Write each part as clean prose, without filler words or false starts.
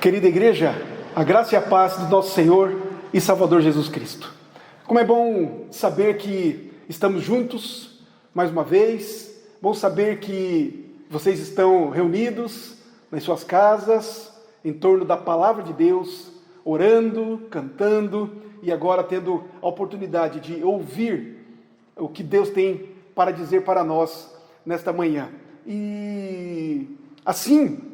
Querida igreja, a graça e a paz do nosso Senhor e Salvador Jesus Cristo. Como é bom saber que estamos juntos mais uma vez, bom saber que vocês estão reunidos nas suas casas, em torno da palavra de Deus, orando, cantando e agora tendo a oportunidade de ouvir o que Deus tem para dizer para nós nesta manhã. E assim,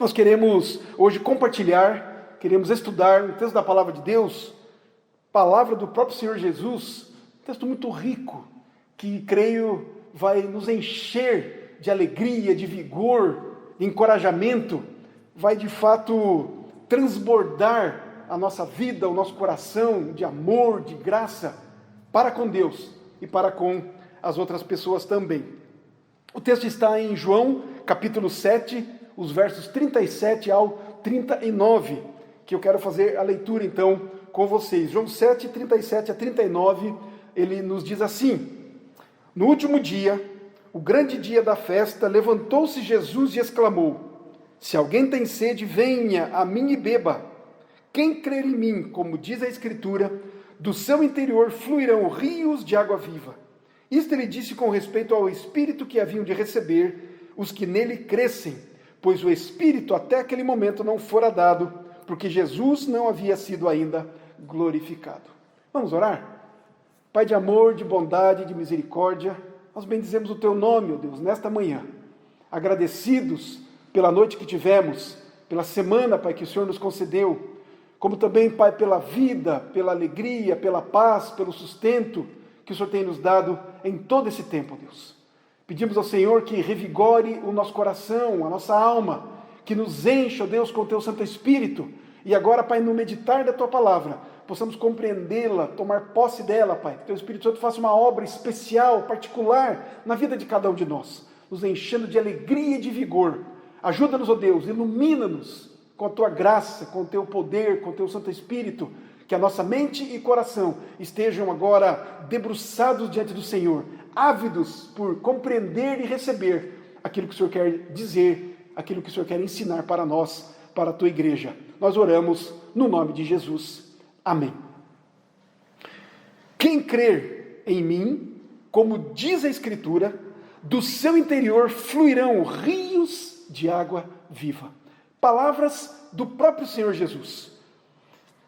nós queremos hoje compartilhar, queremos estudar o texto da palavra de Deus, palavra do próprio Senhor Jesus, um texto muito rico, que creio vai nos encher de alegria, de vigor, de encorajamento, vai de fato transbordar a nossa vida, o nosso coração de amor, de graça, para com Deus e para com as outras pessoas também. O texto está em João, capítulo 7, os versos 37 ao 39, que eu quero fazer a leitura então com vocês. João 7, 37 a 39, ele nos diz assim: No último dia, o grande dia da festa, levantou-se Jesus e exclamou: Se alguém tem sede, venha a mim e beba. Quem crer em mim, como diz a Escritura, do seu interior fluirão rios de água viva. Isto ele disse com respeito ao Espírito que haviam de receber os que nele crescem, pois o Espírito até aquele momento não fora dado, porque Jesus não havia sido ainda glorificado. Vamos orar? Pai de amor, de bondade, de misericórdia, nós bendizemos o Teu nome, ó Deus, nesta manhã. Agradecidos pela noite que tivemos, pela semana, Pai, que o Senhor nos concedeu, como também, Pai, pela vida, pela alegria, pela paz, pelo sustento que o Senhor tem nos dado em todo esse tempo, ó Deus. Pedimos ao Senhor que revigore o nosso coração, a nossa alma, que nos encha, ó Deus, com o Teu Santo Espírito. E agora, Pai, no meditar da Tua palavra, possamos compreendê-la, tomar posse dela, Pai. Que Teu Espírito Santo faça uma obra especial, particular, na vida de cada um de nós, nos enchendo de alegria e de vigor. Ajuda-nos, ó Deus, ilumina-nos com a Tua graça, com o Teu poder, com o Teu Santo Espírito, que a nossa mente e coração estejam agora debruçados diante do Senhor, ávidos por compreender e receber aquilo que o Senhor quer dizer, aquilo que o Senhor quer ensinar para nós, para a Tua igreja. Nós oramos no nome de Jesus. Amém. Quem crer em mim, como diz a Escritura, do seu interior fluirão rios de água viva. Palavras do próprio Senhor Jesus.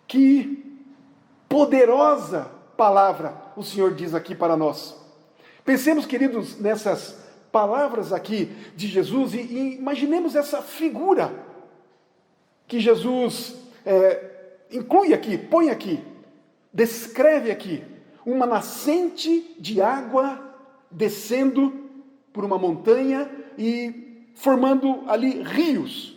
Que poderosa palavra o Senhor diz aqui para nós. Pensemos, queridos, nessas palavras aqui de Jesus e imaginemos essa figura que Jesus inclui aqui, põe aqui, descreve aqui, uma nascente de água descendo por uma montanha e formando ali rios.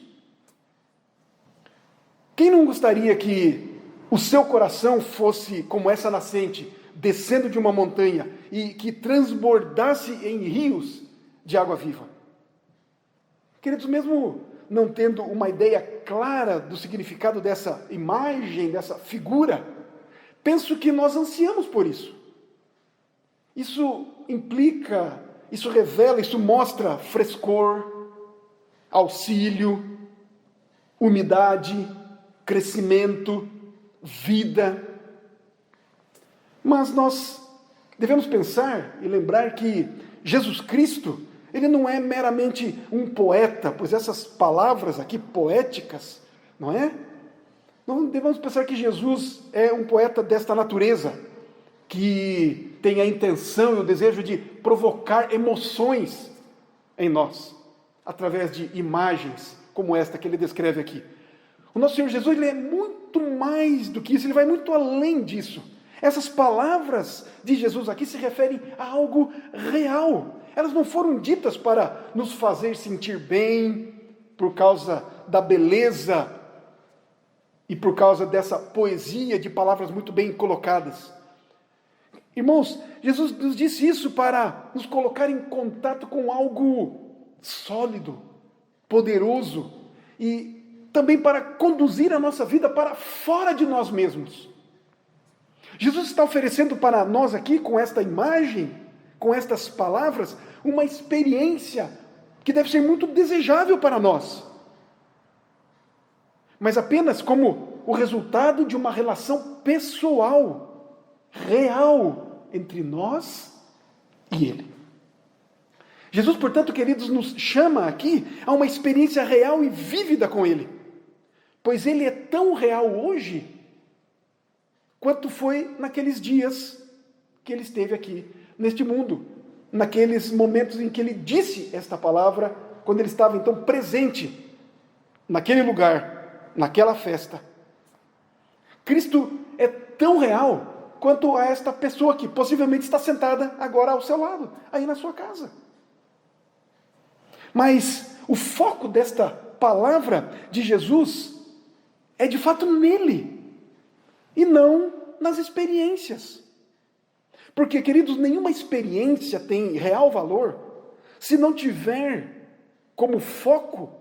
Quem não gostaria que o seu coração fosse como essa nascente, descendo de uma montanha e que transbordasse em rios de água viva? Queridos, mesmo não tendo uma ideia clara do significado dessa imagem, dessa figura, penso que nós ansiamos por isso. Isso implica, isso revela, isso mostra frescor, auxílio, umidade, crescimento, vida. Mas nós devemos pensar e lembrar que Jesus Cristo, ele não é meramente um poeta, pois essas palavras aqui poéticas, não é? Não devemos pensar que Jesus é um poeta desta natureza, que tem a intenção e o desejo de provocar emoções em nós, através de imagens como esta que ele descreve aqui. O nosso Senhor Jesus, ele é muito mais do que isso, ele vai muito além disso. Essas palavras de Jesus aqui se referem a algo real. Elas não foram ditas para nos fazer sentir bem, por causa da beleza e por causa dessa poesia de palavras muito bem colocadas. Irmãos, Jesus nos disse isso para nos colocar em contato com algo sólido, poderoso e também para conduzir a nossa vida para fora de nós mesmos. Jesus está oferecendo para nós aqui, com esta imagem, com estas palavras, uma experiência que deve ser muito desejável para nós. mas apenas como o resultado de uma relação pessoal, real, entre nós e Ele. Jesus, portanto, queridos, nos chama aqui a uma experiência real e vívida com Ele, pois Ele é tão real hoje quanto foi naqueles dias que Ele esteve aqui neste mundo, naqueles momentos em que Ele disse esta palavra, quando Ele estava então presente naquele lugar, naquela festa. Cristo é tão real quanto a esta pessoa que possivelmente está sentada agora ao seu lado, aí na sua casa. Mas o foco desta palavra de Jesus é de fato nele, e não nas experiências. Porque, queridos, nenhuma experiência tem real valor se não tiver como foco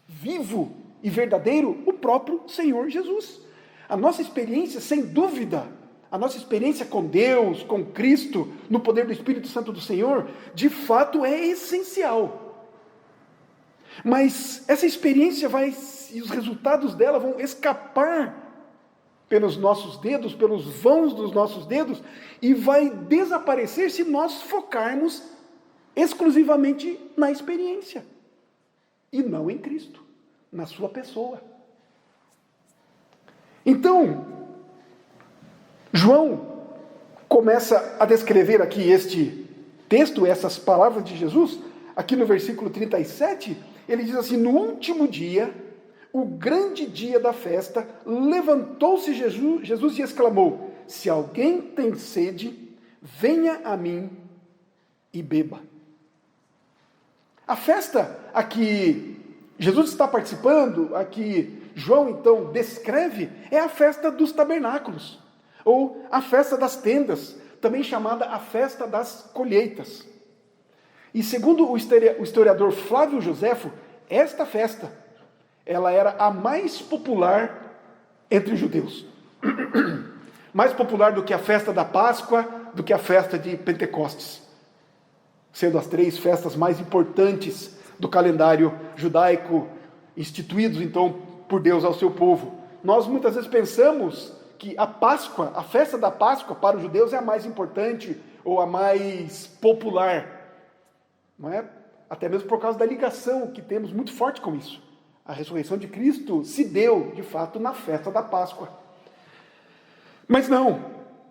vivo e verdadeiro o próprio Senhor Jesus. A nossa experiência, sem dúvida, a nossa experiência com Deus, com Cristo, no poder do Espírito Santo do Senhor, de fato é essencial. Mas essa experiência e os resultados dela vão escapar pelos nossos dedos, pelos vãos dos nossos dedos, e vai desaparecer se nós focarmos exclusivamente na experiência, e não em Cristo, na sua pessoa. Então, João começa a descrever aqui este texto, essas palavras de Jesus, aqui no versículo 37, ele diz assim: no último dia, o grande dia da festa, levantou-se Jesus e exclamou: se alguém tem sede, venha a mim e beba. A festa a que Jesus está participando, a que João então descreve, é a festa dos tabernáculos, ou a festa das tendas, também chamada a festa das colheitas. E segundo o historiador Flávio Joséfo, esta festa, ela era a mais popular entre os judeus. Mais popular do que a festa da Páscoa, do que a festa de Pentecostes, sendo as 3 festas mais importantes do calendário judaico, instituídos então por Deus ao seu povo. Nós muitas vezes pensamos que a Páscoa, a festa da Páscoa para os judeus é a mais importante ou a mais popular, não é? Até mesmo por causa da ligação que temos muito forte com isso. A ressurreição de Cristo se deu, de fato, na festa da Páscoa. Mas não,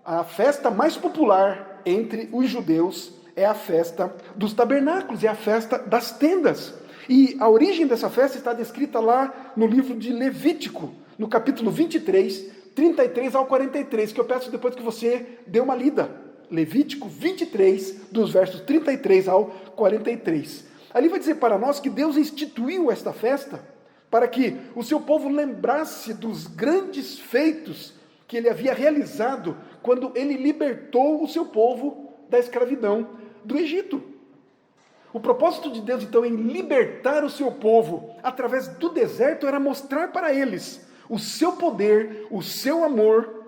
a festa mais popular entre os judeus é a festa dos tabernáculos, é a festa das tendas. E a origem dessa festa está descrita lá no livro de Levítico, no capítulo 23, 33 ao 43, que eu peço depois que você dê uma lida. Levítico 23, dos versos 33 ao 43. Ali vai dizer para nós que Deus instituiu esta festa para que o seu povo lembrasse dos grandes feitos que ele havia realizado quando ele libertou o seu povo da escravidão do Egito. O propósito de Deus, então, em libertar o seu povo através do deserto era mostrar para eles o seu poder, o seu amor,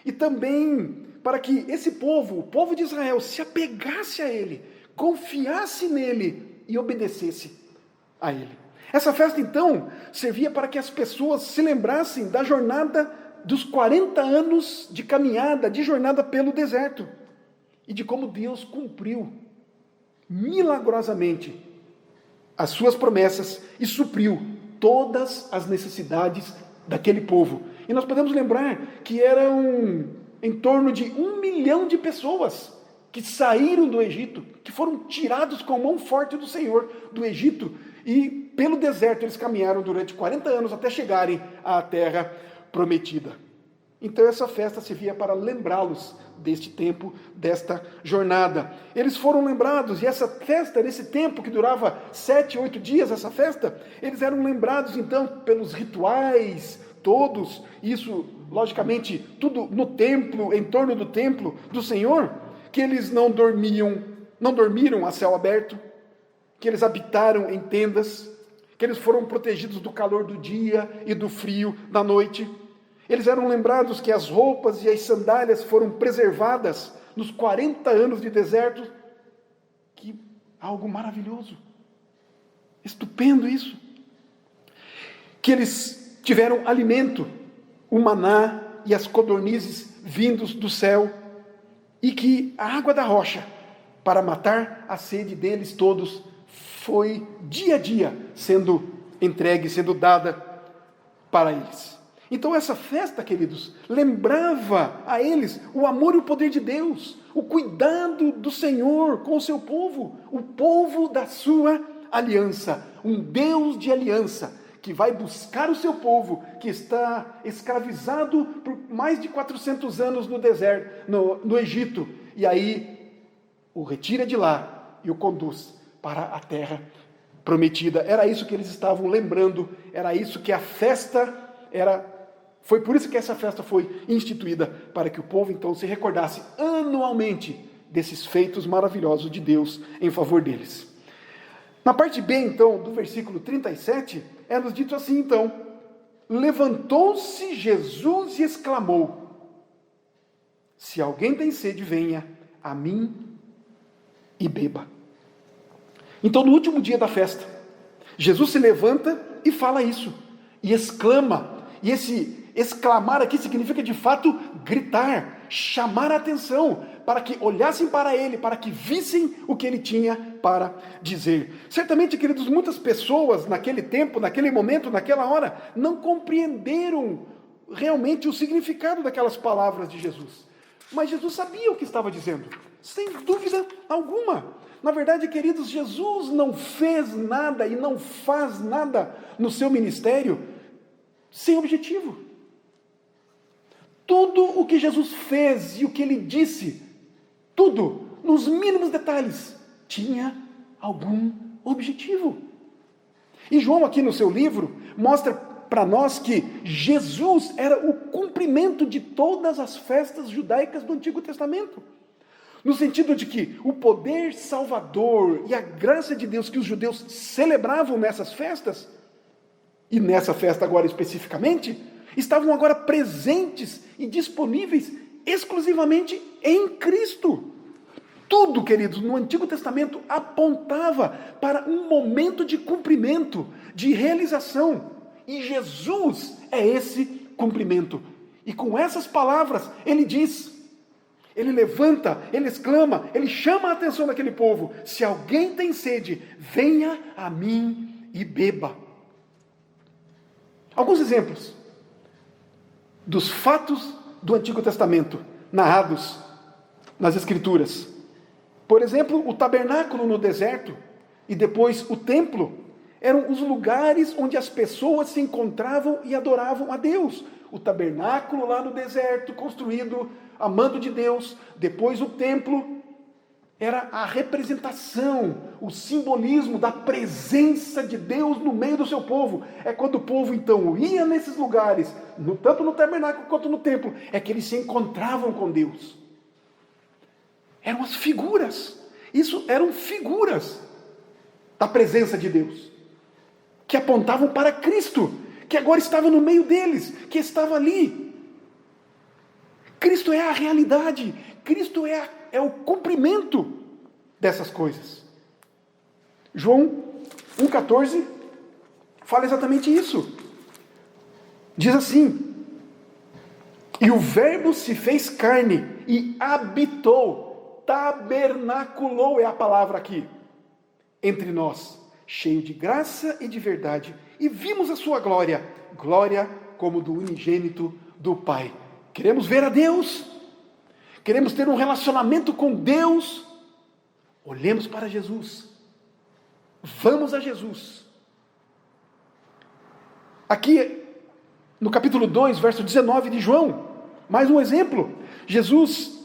e também para que esse povo, o povo de Israel, se apegasse a ele, confiasse nele e obedecesse a ele. Essa festa, então, servia para que as pessoas se lembrassem da jornada dos 40 anos de caminhada, de jornada pelo deserto, e de como Deus cumpriu milagrosamente as suas promessas e supriu todas as necessidades daquele povo. E nós podemos lembrar que eram em torno de 1 milhão de pessoas que saíram do Egito, que foram tirados com a mão forte do Senhor do Egito, e pelo deserto eles caminharam durante 40 anos até chegarem à terra prometida. Então essa festa servia para lembrá-los deste tempo, desta jornada. Eles foram lembrados, e essa festa, nesse tempo que durava 7, 8 dias, essa festa, eles eram lembrados então pelos rituais todos, isso logicamente tudo no templo, em torno do templo do Senhor, que eles não dormiram a céu aberto, que eles habitaram em tendas, que eles foram protegidos do calor do dia e do frio da noite. Eles eram lembrados que as roupas e as sandálias foram preservadas nos 40 anos de deserto. Que algo maravilhoso, estupendo isso. que eles tiveram alimento, o maná e as codornizes vindos do céu, e que a água da rocha, para matar a sede deles todos, foi dia a dia sendo entregue, sendo dada para eles. Então essa festa, queridos, lembrava a eles o amor e o poder de Deus, o cuidado do Senhor com o seu povo, o povo da sua aliança, um Deus de aliança, que vai buscar o seu povo, que está escravizado por mais de 400 anos no deserto, no Egito, e aí o retira de lá e o conduz para a terra prometida. Era isso que eles estavam lembrando, era isso que a festa era. Foi por isso que essa festa foi instituída, para que o povo então se recordasse anualmente desses feitos maravilhosos de Deus em favor deles. Na parte B, então, do versículo 37, é nos dito assim, então: levantou-se Jesus e exclamou: se alguém tem sede, venha a mim e beba. Então, no último dia da festa, Jesus se levanta e fala isso, e exclama, e esse exclamar aqui significa de fato gritar, chamar a atenção, para que olhassem para ele, para que vissem o que ele tinha para dizer. Certamente, queridos, muitas pessoas naquele tempo, naquele momento, naquela hora, não compreenderam realmente o significado daquelas palavras de Jesus. Mas Jesus sabia o que estava dizendo, sem dúvida alguma. Na verdade, queridos, Jesus não fez nada e não faz nada no seu ministério sem objetivo. Tudo o que Jesus fez e o que ele disse, tudo, nos mínimos detalhes, tinha algum objetivo. E João, aqui no seu livro, mostra para nós que Jesus era o cumprimento de todas as festas judaicas do Antigo Testamento. No sentido de que o poder salvador e a graça de Deus que os judeus celebravam nessas festas, e nessa festa agora especificamente, estavam agora presentes e disponíveis exclusivamente em Cristo. Tudo, queridos, no Antigo Testamento apontava para um momento de cumprimento, de realização. E Jesus é esse cumprimento. E com essas palavras, ele diz, ele levanta, ele exclama, ele chama a atenção daquele povo: se alguém tem sede, venha a mim e beba. Alguns exemplos dos fatos do Antigo Testamento, narrados nas Escrituras. Por exemplo, o tabernáculo no deserto e depois o templo eram os lugares onde as pessoas se encontravam e adoravam a Deus. O tabernáculo lá no deserto, construído a mando de Deus. Depois o templo era a representação, o simbolismo da presença de Deus no meio do seu povo. É quando o povo então ia nesses lugares, tanto no tabernáculo quanto no templo, é que eles se encontravam com Deus. Eram as figuras, isso eram figuras da presença de Deus, que apontavam para Cristo, que agora estava no meio deles, que estava ali. Cristo é a realidade, Cristo é o cumprimento dessas coisas. João 1,14 fala exatamente isso. Diz assim: e o Verbo se fez carne e habitou, tabernaculou é a palavra aqui, entre nós, cheio de graça e de verdade, e vimos a sua glória, glória como do unigênito do Pai. Queremos ver a Deus, queremos ter um relacionamento com Deus, olhemos para Jesus, vamos a Jesus. Aqui no capítulo 2, verso 19 de João, mais um exemplo. Jesus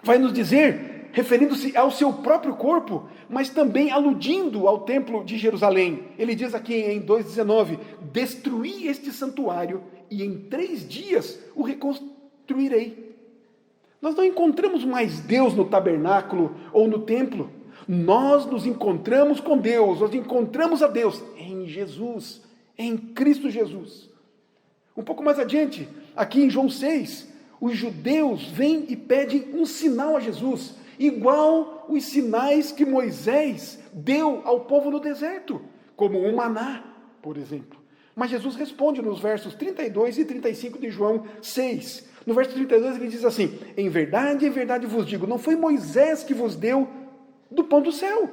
vai nos dizer, referindo-se ao seu próprio corpo, mas também aludindo ao templo de Jerusalém. Ele diz aqui em 2,19: destruí este santuário e em 3 dias o reconstruirei. Nós não encontramos mais Deus no tabernáculo ou no templo. Nós nos encontramos com Deus, nós encontramos a Deus em Jesus, em Cristo Jesus. Um pouco mais adiante, aqui em João 6, os judeus vêm e pedem um sinal a Jesus, igual os sinais que Moisés deu ao povo no deserto, como o maná, por exemplo. Mas Jesus responde nos versos 32 e 35 de João 6. No verso 32 ele diz assim: em verdade vos digo, não foi Moisés que vos deu do pão do céu.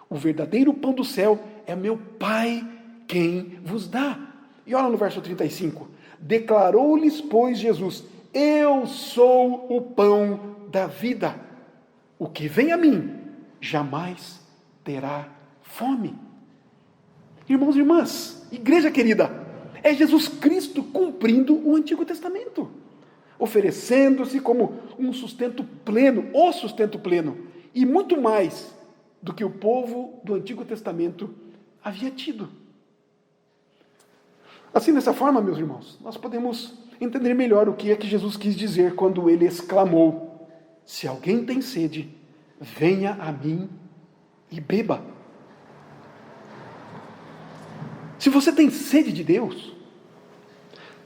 O verdadeiro pão do céu é meu Pai quem vos dá. E olha no verso 35. Declarou-lhes, pois, Jesus: eu sou o pão da vida. O que vem a mim jamais terá fome. Irmãos e irmãs, igreja querida, é Jesus Cristo cumprindo o Antigo Testamento, oferecendo-se como um sustento pleno, o sustento pleno, e muito mais do que o povo do Antigo Testamento havia tido. Assim, dessa forma, meus irmãos, nós podemos entender melhor o que é que Jesus quis dizer quando ele exclamou: se alguém tem sede, venha a mim e beba. Se você tem sede de Deus,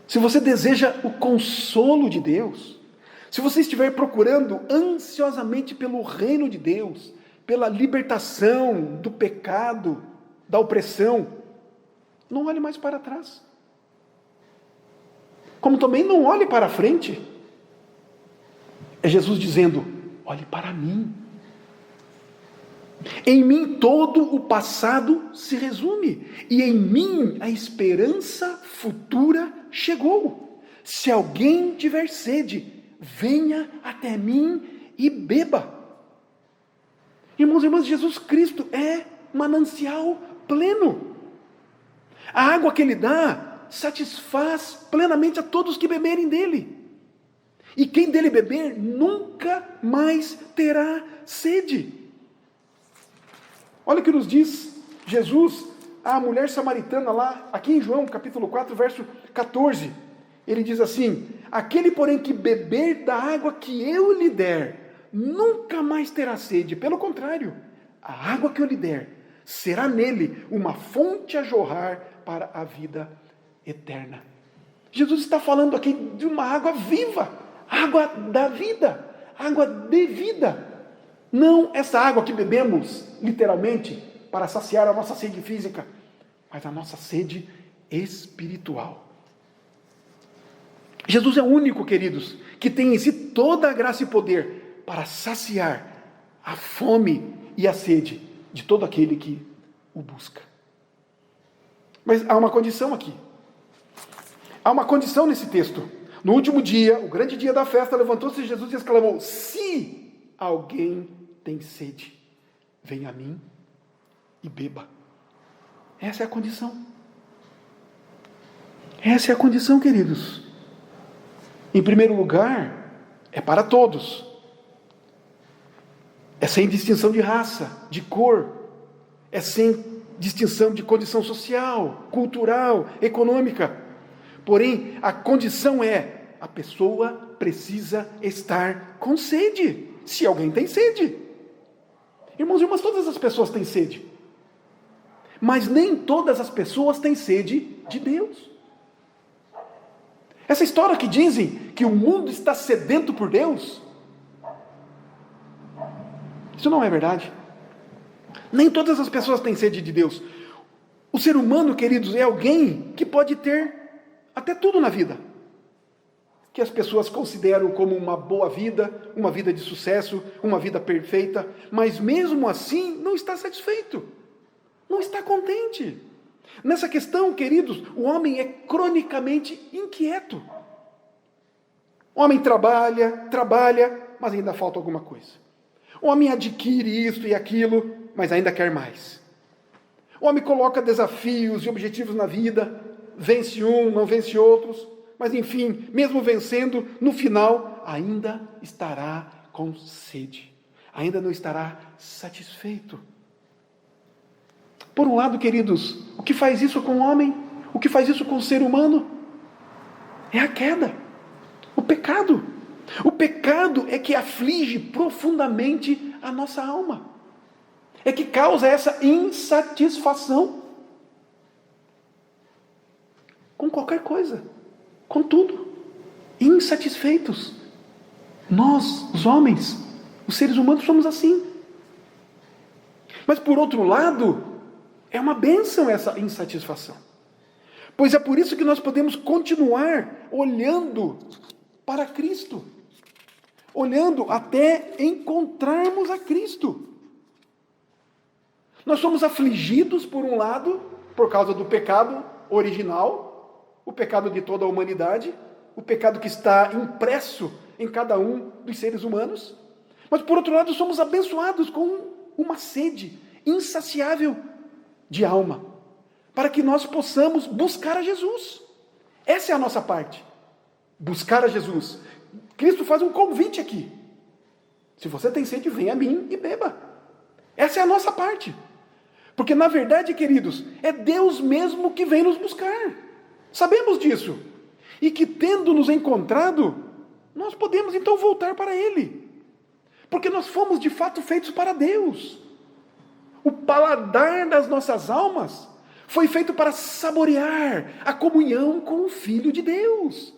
se você deseja o consolo de Deus, se você estiver procurando ansiosamente pelo reino de Deus, pela libertação do pecado, da opressão, não olhe mais para trás. Como também não olhe para a frente. É Jesus dizendo: olhe para mim. Em mim todo o passado se resume, e em mim a esperança futura chegou. Se alguém tiver sede, venha até mim e beba. Irmãos e irmãs, Jesus Cristo é manancial pleno. A água que Ele dá satisfaz plenamente a todos que beberem dele. E quem dele beber nunca mais terá sede. Olha o que nos diz Jesus à mulher samaritana lá, aqui em João capítulo 4, verso 14. Ele diz assim: aquele, porém, que beber da água que eu lhe der, nunca mais terá sede. Pelo contrário, a água que eu lhe der será nele uma fonte a jorrar para a vida eterna. Jesus está falando aqui de uma água viva, água da vida, água de vida. Não essa água que bebemos, literalmente, para saciar a nossa sede física, mas a nossa sede espiritual. Jesus é o único, queridos, que tem em si toda a graça e poder para saciar a fome e a sede de todo aquele que o busca. Mas há uma condição aqui. Há uma condição nesse texto. No último dia, o grande dia da festa, levantou-se Jesus e exclamou: se alguém tem sede, venha a mim e beba. Essa é a condição. Essa é a condição, queridos. Em primeiro lugar, é para todos. É sem distinção de raça, de cor. É sem distinção de condição social, cultural, econômica. Porém, a condição é: a pessoa precisa estar com sede. Se alguém tem sede. Irmãos e irmãs, todas as pessoas têm sede. Mas nem todas as pessoas têm sede de Deus. Essa história que dizem que o mundo está sedento por Deus, isso não é verdade. Nem todas as pessoas têm sede de Deus. O ser humano, queridos, é alguém que pode ter até tudo na vida, que as pessoas consideram como uma boa vida, uma vida de sucesso, uma vida perfeita, mas mesmo assim não está satisfeito, não está contente. Nessa questão, queridos, o homem é cronicamente inquieto. O homem trabalha, mas ainda falta alguma coisa. O homem adquire isso e aquilo, mas ainda quer mais. O homem coloca desafios e objetivos na vida, vence um, não vence outros, mas enfim, mesmo vencendo, no final, ainda estará com sede, ainda não estará satisfeito. Por um lado, queridos, o que faz isso com o homem, o que faz isso com o ser humano, é a queda, o pecado. O pecado é que aflige profundamente a nossa alma, é que causa essa insatisfação com qualquer coisa, com tudo, insatisfeitos. Nós, os homens, os seres humanos, somos assim. Mas por outro lado, é uma bênção essa insatisfação, Pois é por isso que nós podemos continuar olhando para Cristo, olhando até encontrarmos a Cristo. Nós somos afligidos, por um lado, por causa do pecado original, o pecado de toda a humanidade, o pecado que está impresso em cada um dos seres humanos. Mas, por outro lado, somos abençoados com uma sede insaciável de alma, para que nós possamos buscar a Jesus. Essa é a nossa parte. Buscar a Jesus. Cristo faz um convite aqui. Se você tem sede, venha a mim e beba. Essa é a nossa parte. Porque, na verdade, queridos, é Deus mesmo que vem nos buscar. Sabemos disso. E que, tendo nos encontrado, nós podemos então voltar para Ele. Porque nós fomos de fato feitos para Deus. O paladar das nossas almas foi feito para saborear a comunhão com o Filho de Deus.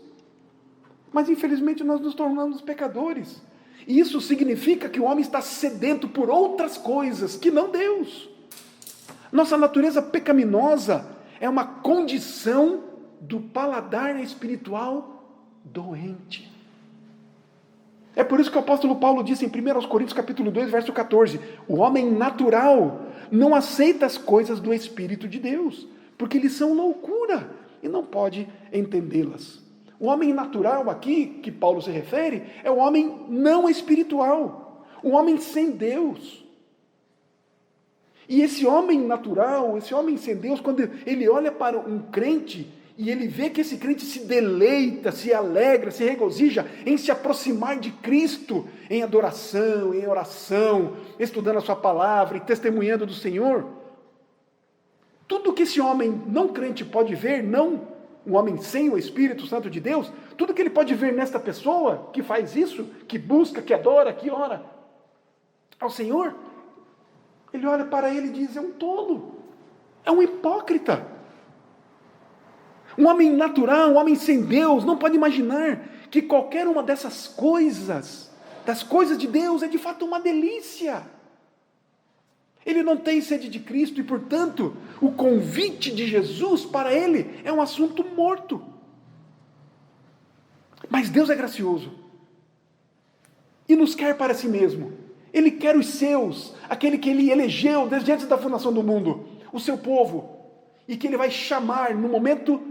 Mas infelizmente nós nos tornamos pecadores. E isso significa que o homem está sedento por outras coisas que não Deus. Nossa natureza pecaminosa é uma condição do paladar espiritual doente. É por isso que o apóstolo Paulo disse em 1 Coríntios capítulo 2, verso 14, o homem natural não aceita as coisas do Espírito de Deus, porque eles são loucura e não pode entendê-las. O homem natural aqui, que Paulo se refere, é o homem não espiritual, o homem sem Deus. E esse homem natural, esse homem sem Deus, quando ele olha para um crente, e ele vê que esse crente se deleita, se alegra, se regozija em se aproximar de Cristo, em adoração, em oração, estudando a sua palavra e testemunhando do Senhor. Tudo que esse homem não crente pode ver, não um homem sem o Espírito Santo de Deus, tudo que ele pode ver nesta pessoa que faz isso, que busca, que adora, que ora ao Senhor, ele olha para ele e diz, é um tolo, é um hipócrita. Um homem natural, um homem sem Deus, não pode imaginar que qualquer uma dessas coisas, das coisas de Deus, é de fato uma delícia. Ele não tem sede de Cristo e, portanto, o convite de Jesus para ele é um assunto morto. Mas Deus é gracioso e nos quer para si mesmo. Ele quer os seus, aquele que ele elegeu desde antes da fundação do mundo, o seu povo, e que ele vai chamar no momento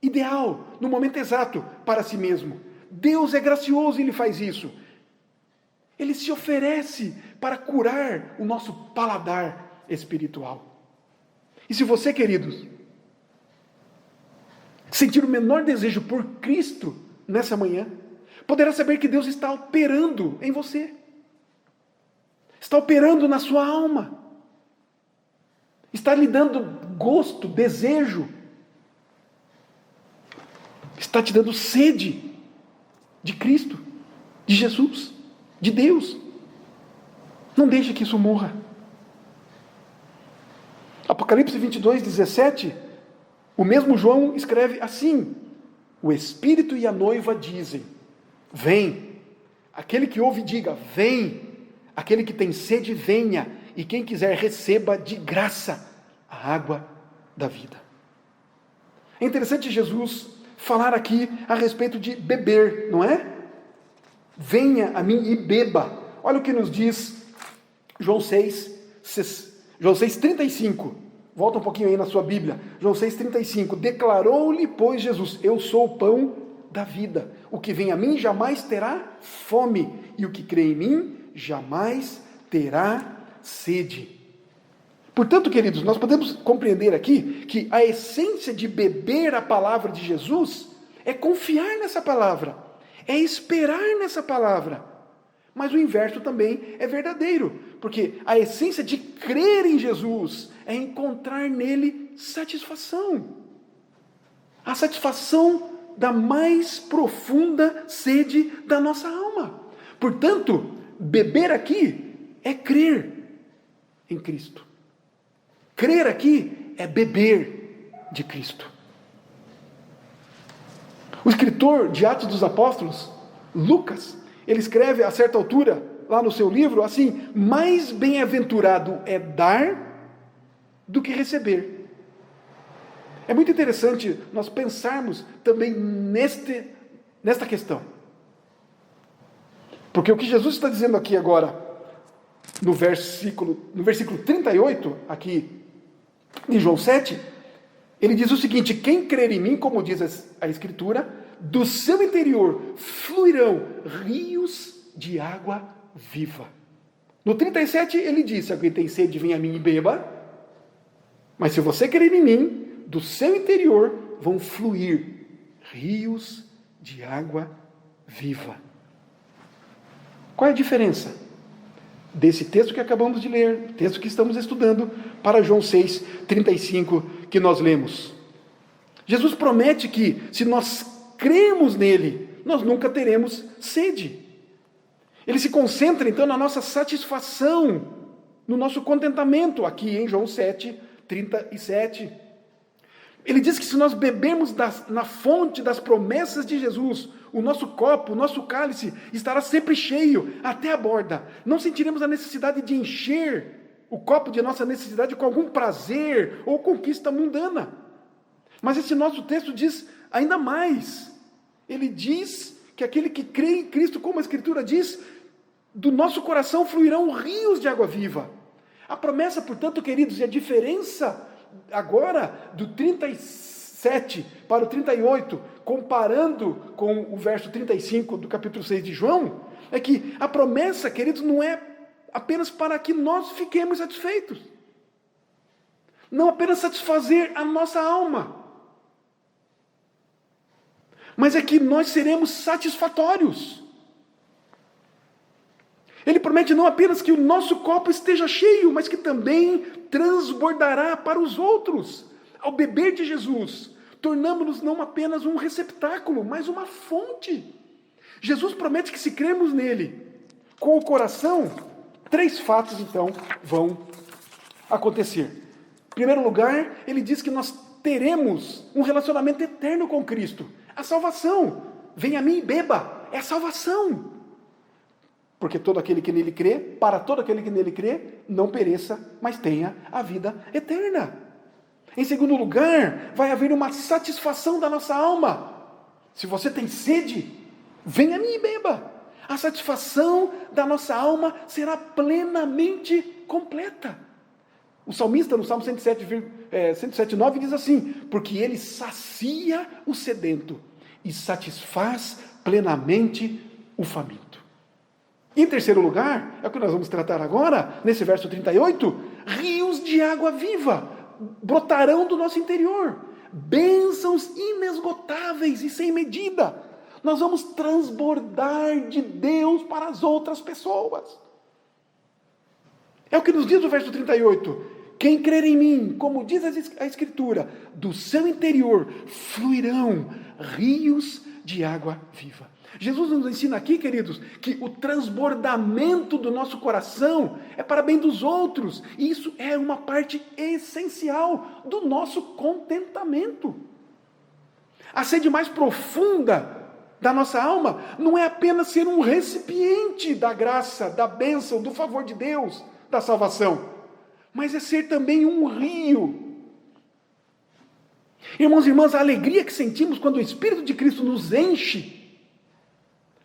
ideal, no momento exato, para si mesmo. Deus é gracioso e Ele faz isso. Ele se oferece para curar o nosso paladar espiritual. E se você, queridos, sentir o menor desejo por Cristo nessa manhã, poderá saber que Deus está operando em você. Está operando na sua alma. Está lhe dando gosto, desejo. Está te dando sede de Cristo, de Jesus, de Deus. Não deixe que isso morra. Apocalipse 22, 17, o mesmo João escreve assim, o Espírito e a noiva dizem, vem. Aquele que ouve diga, vem. Aquele que tem sede, venha. E quem quiser receba de graça a água da vida. É interessante Jesus falar aqui a respeito de beber, não é? Venha a mim e beba. Olha o que nos diz João 6:35. Volta um pouquinho aí na sua Bíblia. João 6:35. Declarou-lhe, pois, Jesus, eu sou o pão da vida. O que vem a mim jamais terá fome, e o que crê em mim jamais terá sede. Portanto, queridos, nós podemos compreender aqui que a essência de beber a palavra de Jesus é confiar nessa palavra, é esperar nessa palavra. Mas o inverso também é verdadeiro, porque a essência de crer em Jesus é encontrar nele satisfação. A satisfação da mais profunda sede da nossa alma. Portanto, beber aqui é crer em Cristo. Crer aqui é beber de Cristo. O escritor de Atos dos Apóstolos, Lucas, ele escreve a certa altura, lá no seu livro, assim, mais bem-aventurado é dar do que receber. É muito interessante nós pensarmos também nesta questão. Porque o que Jesus está dizendo aqui agora, no versículo 38, aqui de João 7, ele diz o seguinte: quem crer em mim, como diz a Escritura, do seu interior fluirão rios de água viva. No 37 ele diz: se alguém tem sede, venha a mim e beba. Mas se você crer em mim, do seu interior vão fluir rios de água viva. Qual é a diferença desse texto que acabamos de ler, texto que estamos estudando, para João 6:35 que nós lemos? Jesus promete que, se nós cremos nele, nós nunca teremos sede. Ele se concentra então na nossa satisfação, no nosso contentamento, aqui em João 7:37. Ele diz que se nós bebermos na fonte das promessas de Jesus, o nosso copo, o nosso cálice estará sempre cheio, até a borda. Não sentiremos a necessidade de encher o copo de nossa necessidade com algum prazer ou conquista mundana. Mas esse nosso texto diz ainda mais. Ele diz que aquele que crê em Cristo, como a Escritura diz, do nosso coração fluirão rios de água viva. A promessa, portanto, queridos, e a diferença agora do 37 para o 38, comparando com o verso 35 do capítulo 6 de João, é que a promessa, queridos, não é apenas para que nós fiquemos satisfeitos. Não apenas satisfazer a nossa alma, mas é que nós seremos satisfatórios. Ele promete não apenas que o nosso copo esteja cheio, mas que também transbordará para os outros. Ao beber de Jesus, tornamos-nos não apenas um receptáculo, mas uma fonte. Jesus promete que, se crermos nele com o coração, 3 fatos então vão acontecer. Em primeiro lugar, ele diz que nós teremos um relacionamento eterno com Cristo. A salvação. Venha a mim e beba. É a salvação. Porque todo aquele que nele crê, para todo aquele que nele crê, não pereça, mas tenha a vida eterna. Em segundo lugar, vai haver uma satisfação da nossa alma. Se você tem sede, venha a mim e beba. A satisfação da nossa alma será plenamente completa. O salmista, no Salmo 107:9, diz assim: porque ele sacia o sedento e satisfaz plenamente o faminto. Em terceiro lugar, é o que nós vamos tratar agora, nesse verso 38, rios de água viva brotarão do nosso interior, bênçãos inesgotáveis e sem medida. Nós vamos transbordar de Deus para as outras pessoas. É o que nos diz o verso 38. Quem crer em mim, como diz a Escritura, do seu interior fluirão rios de água viva. Jesus nos ensina aqui, queridos, que o transbordamento do nosso coração é para bem dos outros. E isso é uma parte essencial do nosso contentamento. A sede mais profunda da nossa alma não é apenas ser um recipiente da graça, da bênção, do favor de Deus, da salvação, mas é ser também um rio. Irmãos e irmãs, a alegria que sentimos quando o Espírito de Cristo nos enche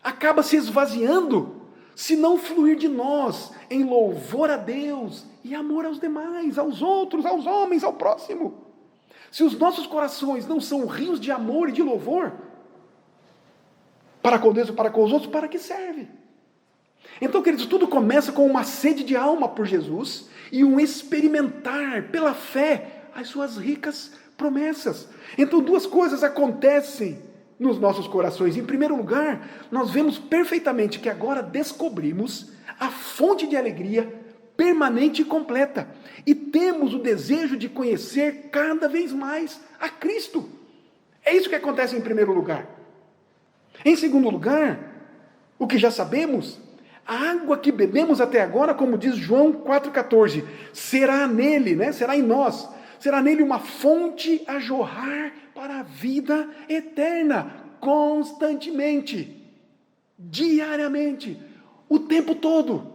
acaba se esvaziando se não fluir de nós em louvor a Deus e amor aos demais, aos outros, aos homens, ao próximo. Se os nossos corações não são rios de amor e de louvor, para com Deus e para com os outros, para que serve? Então, queridos, tudo começa com uma sede de alma por Jesus e um experimentar pela fé as suas ricas promessas. Então, 2 coisas acontecem nos nossos corações. Em primeiro lugar, nós vemos perfeitamente que agora descobrimos a fonte de alegria permanente e completa. E temos o desejo de conhecer cada vez mais a Cristo. É isso que acontece em primeiro lugar. Em segundo lugar, o que já sabemos, a água que bebemos até agora, como diz João 4,14, será nele, será em nós, será nele uma fonte a jorrar para a vida eterna, constantemente, diariamente, o tempo todo,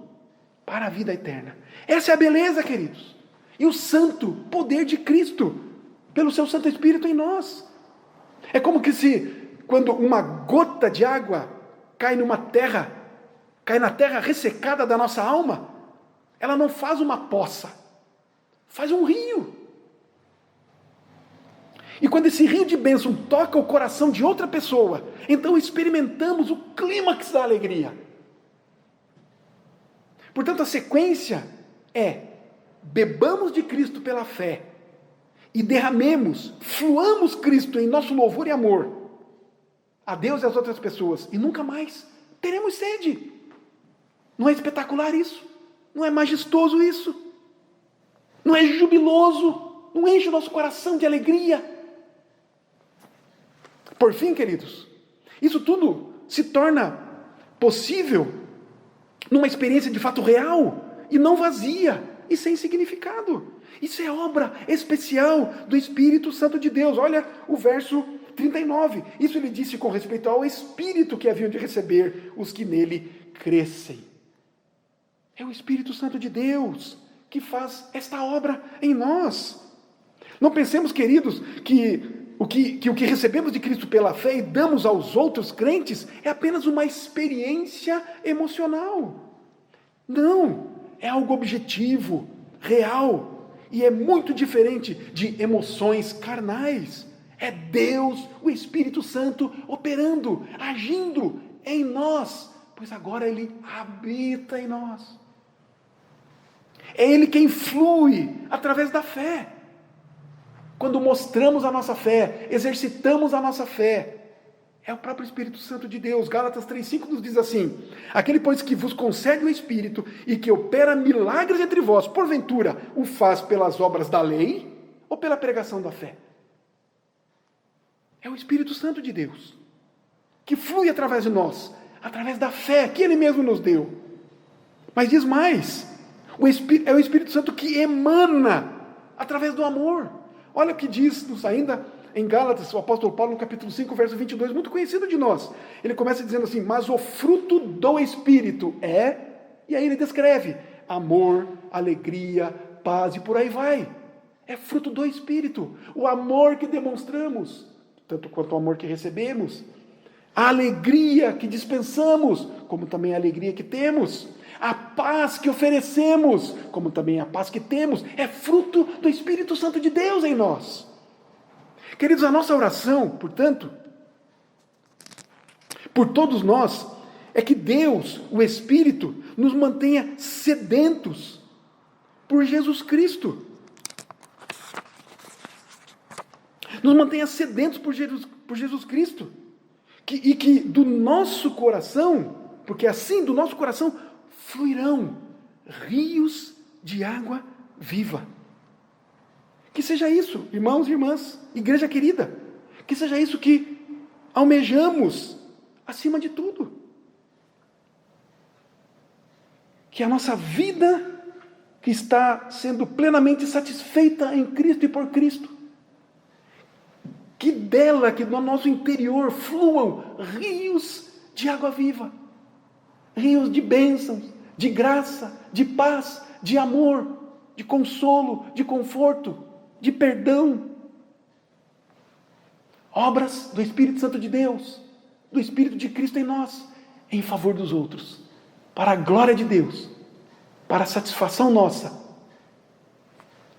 para a vida eterna. Essa é a beleza, queridos, e o santo poder de Cristo, pelo seu Santo Espírito em nós. É como que quando uma gota de água cai na terra ressecada da nossa alma, ela não faz uma poça, faz um rio. E quando esse rio de bênção toca o coração de outra pessoa, então experimentamos o clímax da alegria. Portanto, a sequência é: bebamos de Cristo pela fé e fluamos Cristo em nosso louvor e amor a Deus e às outras pessoas, e nunca mais teremos sede. Não é espetacular isso? Não é majestoso isso? Não é jubiloso? Não enche o nosso coração de alegria? Por fim, queridos, isso tudo se torna possível numa experiência de fato real e não vazia e sem significado. Isso é obra especial do Espírito Santo de Deus. Olha o verso 39. Isso ele disse com respeito ao Espírito que haviam de receber os que nele crescem. É o Espírito Santo de Deus que faz esta obra em nós. Não pensemos, queridos, que o que recebemos de Cristo pela fé e damos aos outros crentes é apenas uma experiência emocional. Não, é algo objetivo, real, e é muito diferente de emoções carnais. É Deus, o Espírito Santo, operando, agindo em nós, pois agora Ele habita em nós. É Ele quem flui através da fé. Quando mostramos a nossa fé, exercitamos a nossa fé, é o próprio Espírito Santo de Deus. Gálatas 3,5 nos diz assim: aquele, pois, que vos concede o Espírito e que opera milagres entre vós, porventura o faz pelas obras da lei ou pela pregação da fé? É o Espírito Santo de Deus que flui através de nós, através da fé que Ele mesmo nos deu. Mas diz mais, é o Espírito Santo que emana através do amor. Olha o que diz-nos ainda em Gálatas, o apóstolo Paulo, no capítulo 5, verso 22, muito conhecido de nós. Ele começa dizendo assim: mas o fruto do Espírito é, e aí ele descreve, amor, alegria, paz e por aí vai. É fruto do Espírito. O amor que demonstramos, tanto quanto o amor que recebemos, a alegria que dispensamos, como também a alegria que temos, a paz que oferecemos, como também a paz que temos, é fruto do Espírito Santo de Deus em nós. Queridos, a nossa oração, portanto, por todos nós, é que Deus, o Espírito, nos mantenha sedentos por Jesus Cristo. Nos mantenha sedentos por Jesus Cristo. E que do nosso coração, porque assim do nosso coração fluirão rios de água viva. Que seja isso, irmãos e irmãs, igreja querida, que seja isso que almejamos acima de tudo. Que a nossa vida, que está sendo plenamente satisfeita em Cristo e por Cristo, que dela, que no nosso interior fluam rios de água viva, rios de bênçãos, de graça, de paz, de amor, de consolo, de conforto, de perdão. Obras do Espírito Santo de Deus, do Espírito de Cristo em nós, em favor dos outros, para a glória de Deus, para a satisfação nossa,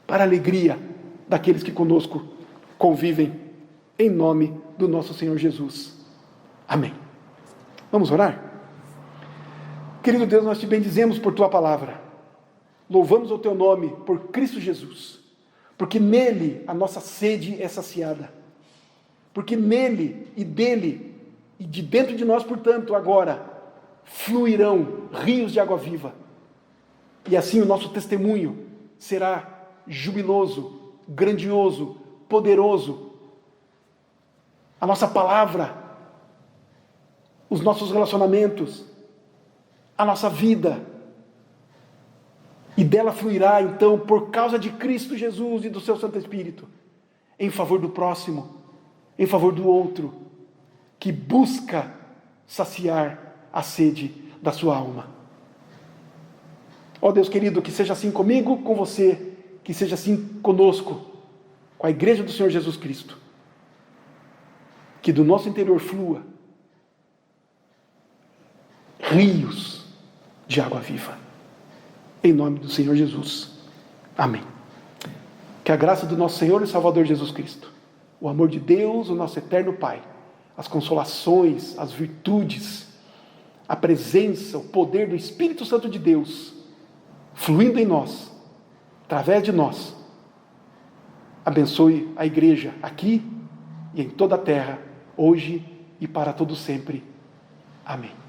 para a alegria daqueles que conosco convivem, em nome do nosso Senhor Jesus. Amém. Vamos orar? Querido Deus, nós te bendizemos por tua palavra. Louvamos o teu nome por Cristo Jesus, porque nele a nossa sede é saciada. Porque nele e dele e de dentro de nós, portanto, agora fluirão rios de água viva. E assim o nosso testemunho será jubiloso, grandioso, poderoso. A nossa palavra, os nossos relacionamentos, a nossa vida, e dela fluirá então, por causa de Cristo Jesus e do seu Santo Espírito, em favor do próximo, em favor do outro, que busca saciar a sede da sua alma. Ó Deus querido, que seja assim comigo, com você, que seja assim conosco, com a igreja do Senhor Jesus Cristo. Que do nosso interior flua rios de água viva. Em nome do Senhor Jesus. Amém. Que a graça do nosso Senhor e Salvador Jesus Cristo, o amor de Deus, o nosso eterno Pai, as consolações, as virtudes, a presença, o poder do Espírito Santo de Deus, fluindo em nós, através de nós, abençoe a igreja aqui e em toda a terra, hoje e para todo sempre. Amém.